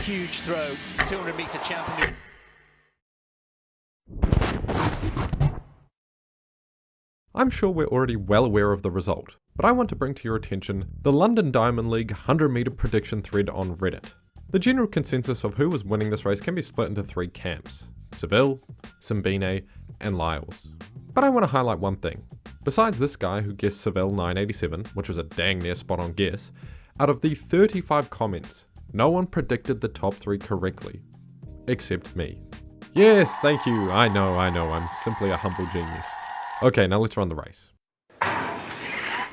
huge throw, 200-metre champion. I'm sure we're already well aware of the result, but I want to bring to your attention the London Diamond League 100-metre prediction thread on Reddit. The general consensus of who was winning this race can be split into three camps: Seville, Simbine, and Lyles. But I want to highlight one thing. Besides this guy who guessed Seville 987, which was a dang near spot on guess, out of the 35 comments, no one predicted the top three correctly. Except me. Yes, thank you, I know, I'm simply a humble genius. Okay, now let's run the race.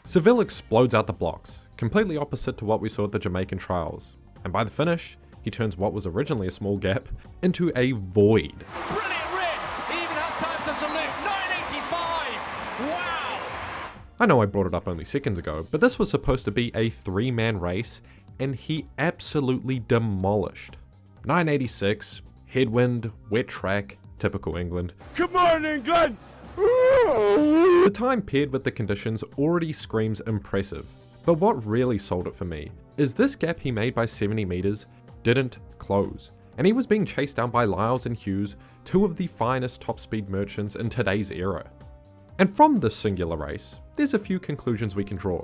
Seville explodes out the blocks, completely opposite to what we saw at the Jamaican trials. And by the finish, he turns what was originally a small gap into a void. Brilliant race! He even has time to salute. 985! Wow! I know I brought it up only seconds ago, but this was supposed to be a three-man race, and he absolutely demolished. 986, headwind, wet track, typical England. Come on, England! The time paired with the conditions already screams impressive, but what really sold it for me is this gap he made by 70 meters didn't close, and he was being chased down by Lyles and Hughes, two of the finest top speed merchants in today's era. And from this singular race, there's a few conclusions we can draw.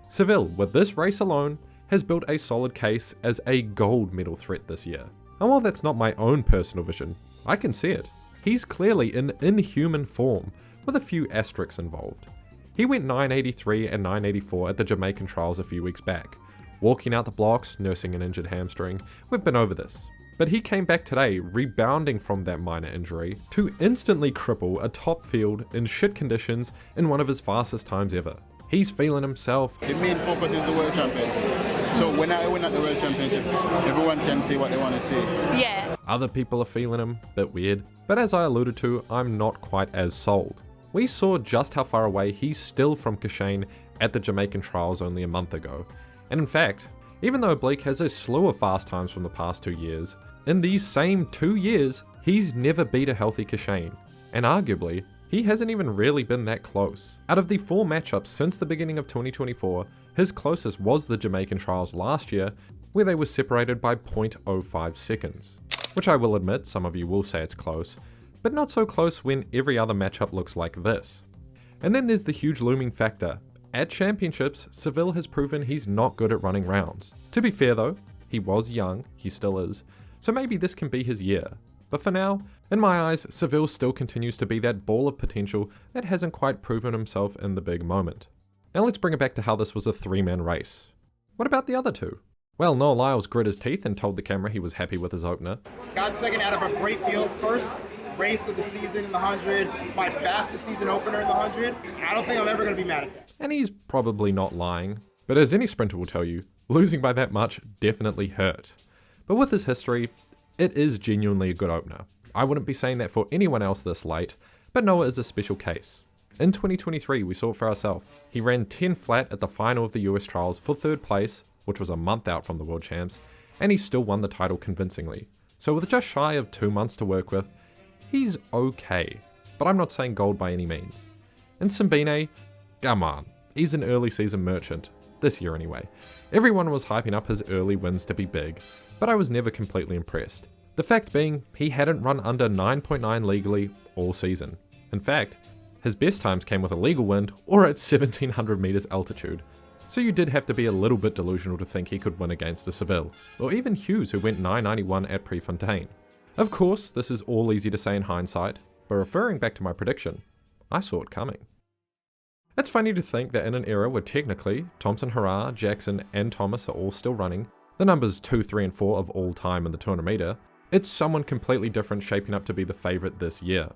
Seville, with this race alone, has built a solid case as a gold medal threat this year. And while that's not my own personal vision, I can see it. He's clearly in inhuman form, with a few asterisks involved. He went 983 and 984 at the Jamaican trials a few weeks back, walking out the blocks, nursing an injured hamstring. We've been over this. But he came back today, rebounding from that minor injury, to instantly cripple a top field in shit conditions in one of his fastest times ever. He's feeling himself. The main focus is the World Championship. So when I win at the World Championship, everyone can see what they want to see. Yeah. Other people are feeling him, bit weird. But as I alluded to, I'm not quite as sold. We saw just how far away he's still from 𝘼𝙡𝙢 at the Jamaican trials only a month ago. And in fact, even though Oblique has a slew of fast times from the past 2 years, in these same 2 years, he's never beat a healthy 𝘼𝙡𝙢. And arguably, he hasn't even really been that close. Out of the 4 matchups since the beginning of 2024, his closest was the Jamaican trials last year, where they were separated by 0.05 seconds. Which I will admit, some of you will say it's close, but not so close when every other matchup looks like this. And then there's the huge looming factor. At championships, Seville has proven he's not good at running rounds. To be fair though, he was young, he still is, so maybe this can be his year. But for now, in my eyes, Seville still continues to be that ball of potential that hasn't quite proven himself in the big moment. Now let's bring it back to how this was a 3-man race. What about the other two? Well, Noah Lyles grit his teeth and told the camera he was happy with his opener. Got second out of a great field. First race of the season in the 100. My fastest season opener in the 100. I don't think I'm ever going to be mad at that. And he's probably not lying. But as any sprinter will tell you, losing by that much definitely hurt. But with his history, it is genuinely a good opener. I wouldn't be saying that for anyone else this late, but Noah is a special case. In 2023, we saw it for ourselves. He ran 10 flat at the final of the US trials for 3rd place, which was a month out from the World Champs, and he still won the title convincingly. So with just shy of 2 months to work with, he's okay, but I'm not saying gold by any means. And Simbine, come on, he's an early season merchant, this year anyway. Everyone was hyping up his early wins to be big, but I was never completely impressed. The fact being, he hadn't run under 9.9 legally all season. In fact, his best times came with a legal wind or at 1700 meters altitude. So you did have to be a little bit delusional to think he could win against the Seville, or even Hughes who went 991 at Prefontaine. Of course, this is all easy to say in hindsight, but referring back to my prediction, I saw it coming. It's funny to think that in an era where technically Thompson, Harrar, Jackson and Thomas are all still running, the numbers 2, 3 and 4 of all time in the 200 meter, it's someone completely different shaping up to be the favourite this year.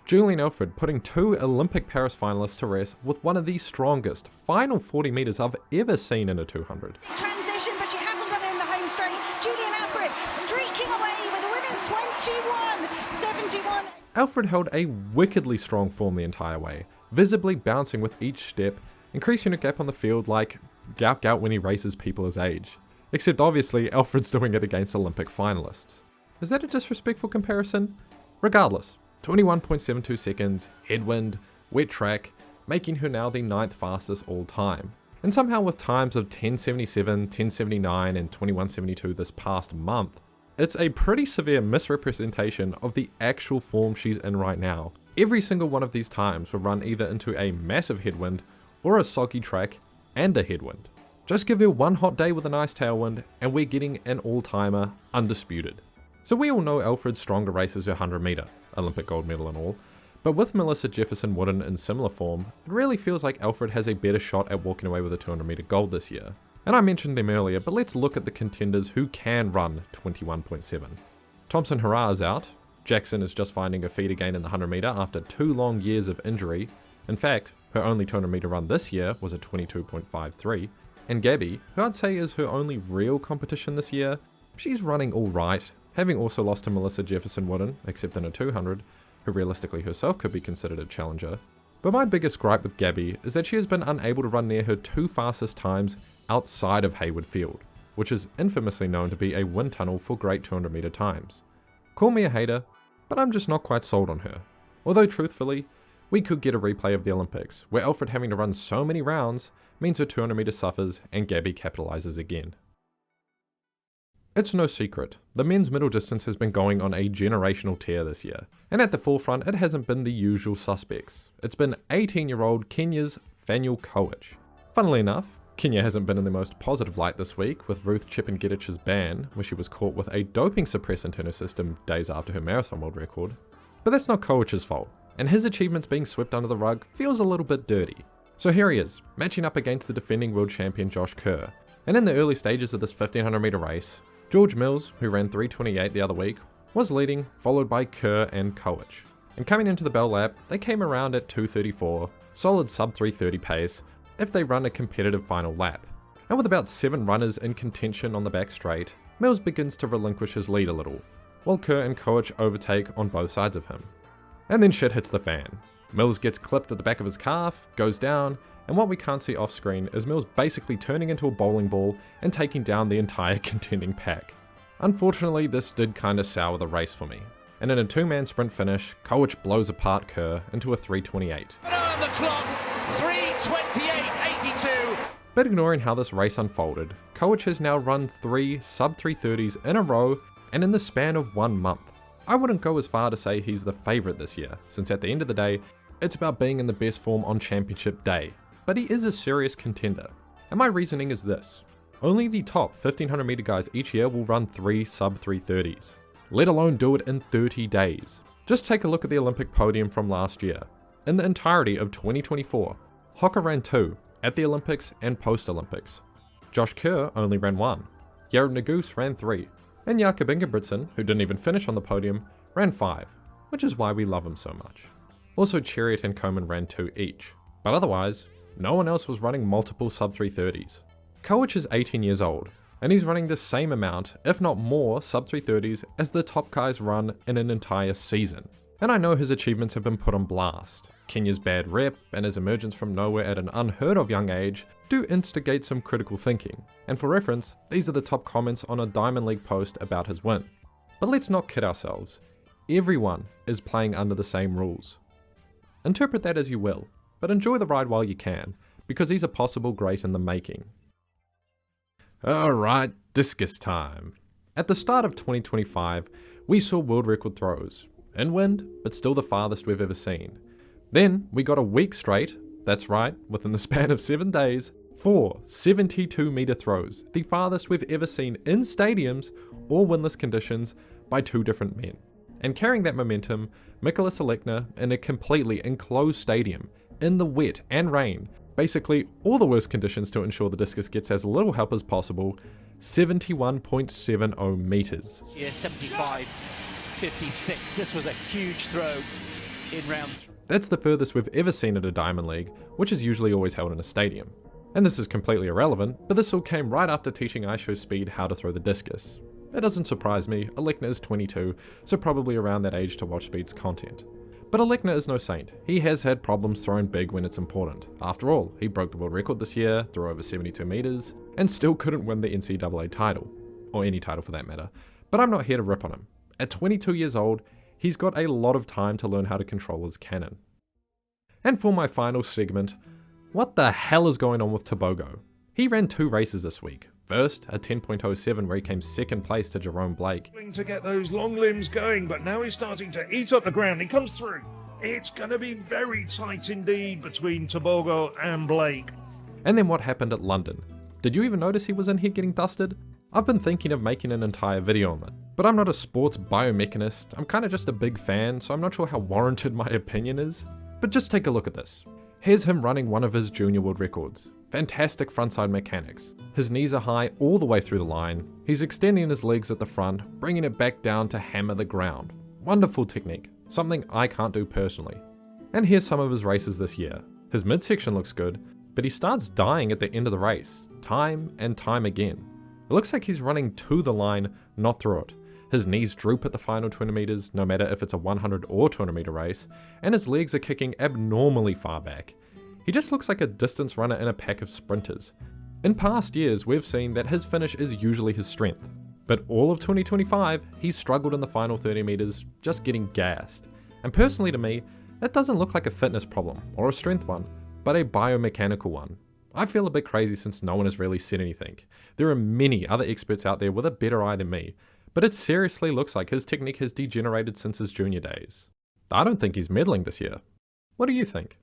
Julian Alfred putting 2 Olympic Paris finalists to rest with one of the strongest final 40 meters I've ever seen in a 200. Transition, but she hasn't got it in the home straight. Julian Alfred streaking away with a women's 21.71. Alfred held a wickedly strong form the entire way, visibly bouncing with each step, increasing a gap on the field like 𝘼𝙢𝙢𝙢 when he races people his age. Except obviously, Alfred's doing it against Olympic finalists. Is that a disrespectful comparison? Regardless, 21.72 seconds, headwind, wet track, making her now the 9th fastest all time. And somehow with times of 1077, 1079 and 2172 this past month, it's a pretty severe misrepresentation of the actual form she's in right now. Every single one of these times will run either into a massive headwind or a soggy track and a headwind. Just give her one hot day with a nice tailwind and we're getting an all-timer undisputed. So we all know Alfred's stronger race is her 100 meter, Olympic gold medal and all, but with Melissa Jefferson Wooden in similar form, it really feels like Alfred has a better shot at walking away with a 200 meter gold this year. And I mentioned them earlier, but let's look at the contenders who can run 21.7. Thompson Hurrah is out, Jackson is just finding a feet again in the 100 meter after 2 long years of injury. In fact, her only 200 meter run this year was a 22.53. And Gabby, who I'd say is her only real competition this year, she's running alright, having also lost to Melissa Jefferson Wooden, except in a 200, who realistically herself could be considered a challenger. But my biggest gripe with Gabby is that she has been unable to run near her 2 fastest times outside of Hayward Field, which is infamously known to be a wind tunnel for great 200 meter times. Call me a hater, but I'm just not quite sold on her. Although truthfully, we could get a replay of the Olympics, where Alfred having to run so many rounds means her 200 meter suffers and Gabby capitalizes again. It's no secret, the men's middle distance has been going on a generational tear this year, and at the forefront it hasn't been the usual suspects. It's been 18-year-old Kenya's Koech. Funnily enough, Kenya hasn't been in the most positive light this week with Ruth Chepngetich's ban, where she was caught with a doping suppressant in her system days after her marathon world record. But that's not Koech's fault, and his achievements being swept under the rug feels a little bit dirty. So here he is, matching up against the defending world champion Josh Kerr, and in the early stages of this 1500 meter race, George Mills, who ran 3:28 the other week, was leading, followed by Kerr and Koech. And coming into the bell lap, they came around at 2:34, solid sub 3:30 pace, if they run a competitive final lap. And with about 7 runners in contention on the back straight, Mills begins to relinquish his lead a little, while Kerr and Koech overtake on both sides of him. And then shit hits the fan. Mills gets clipped at the back of his calf, goes down, and what we can't see off screen is Mills basically turning into a bowling ball and taking down the entire contending pack. Unfortunately, this did kinda sour the race for me. And in a 2-man sprint finish, Koech blows apart Kerr into a 3:28. On the clock, 3:28.82. But ignoring how this race unfolded, Koech has now run 3 sub 3:30s in a row and in the span of 1 month. I wouldn't go as far to say he's the favourite this year, since at the end of the day, it's about being in the best form on championship day. But he is a serious contender. And my reasoning is this: only the top 1500 meter guys each year will run 3 sub 3:30s, let alone do it in 30 days. Just take a look at the Olympic podium from last year. In the entirety of 2024, Hocker ran 2 at the Olympics and post-Olympics. Josh Kerr only ran 1. Jared Naguse ran 3. And Jakob Ingebrigtsen, who didn't even finish on the podium, ran 5, which is why we love him so much. Also Chariot and Coman ran 2 each. But otherwise, no one else was running multiple sub 3:30s. Koech is 18 years old, and he's running the same amount, if not more, sub 3:30s as the top guys run in an entire season. And I know his achievements have been put on blast. Kenya's bad rep and his emergence from nowhere at an unheard of young age do instigate some critical thinking. And for reference, these are the top comments on a Diamond League post about his win. But let's not kid ourselves. Everyone is playing under the same rules. Interpret that as you will, but enjoy the ride while you can, because he's a possible great in the making. Alright, discus time. At the start of 2025, we saw world record throws. In wind, but still the farthest we've ever seen. Then, we got a week straight, that's right, within the span of 7 days, 4 72 meter throws, the farthest we've ever seen in stadiums or windless conditions by 2 different men. And carrying that momentum, Mikhails Alekna in a completely enclosed stadium, in the wet and rain, basically all the worst conditions to ensure the discus gets as little help as possible, 71.70 meters. Yeah, 75.56. This was a huge throw in round 3. That's the furthest we've ever seen at a Diamond League, which is usually always held in a stadium. And this is completely irrelevant, but this all came right after teaching iShowSpeed how to throw the discus. It doesn't surprise me, Alekna is 22, so probably around that age to watch Speed's content. But Alekna is no saint. He has had problems throwing big when it's important. After all, he broke the world record this year, threw over 72 meters, and still couldn't win the NCAA title. Or any title for that matter. But I'm not here to rip on him. At 22 years old, he's got a lot of time to learn how to control his cannon. And for my final segment, What the hell is going on with Tebogo? He ran 2 races this week. First, a 10.07 where he came second place to Jerome Blake. To get those long limbs going, but now he's starting to eat up the ground. He comes through. It's going to be very tight indeed between Tebogo and Blake. And then what happened at London? Did you even notice he was in here getting dusted? I've been thinking of making an entire video on it, but I'm not a sports biomechanist. I'm kind of just a big fan, so I'm not sure how warranted my opinion is. But just take a look at this. Here's him running one of his junior world records. Fantastic frontside mechanics. His knees are high all the way through the line. He's extending his legs at the front, bringing it back down to hammer the ground. Wonderful technique, something I can't do personally. And here's some of his races this year. His midsection looks good, but he starts dying at the end of the race, time and time again. It looks like he's running to the line, not through it. His knees droop at the final 20 meters, no matter if it's a 100 or 200 meter race, and his legs are kicking abnormally far back. He just looks like a distance runner in a pack of sprinters. In past years, we've seen that his finish is usually his strength, but all of 2025, he's struggled in the final 30 meters, just getting gassed. And personally to me, that doesn't look like a fitness problem or a strength one, but a biomechanical one. I feel a bit crazy since no one has really said anything. There are many other experts out there with a better eye than me, but it seriously looks like his technique has degenerated since his junior days. I don't think he's meddling this year. What do you think?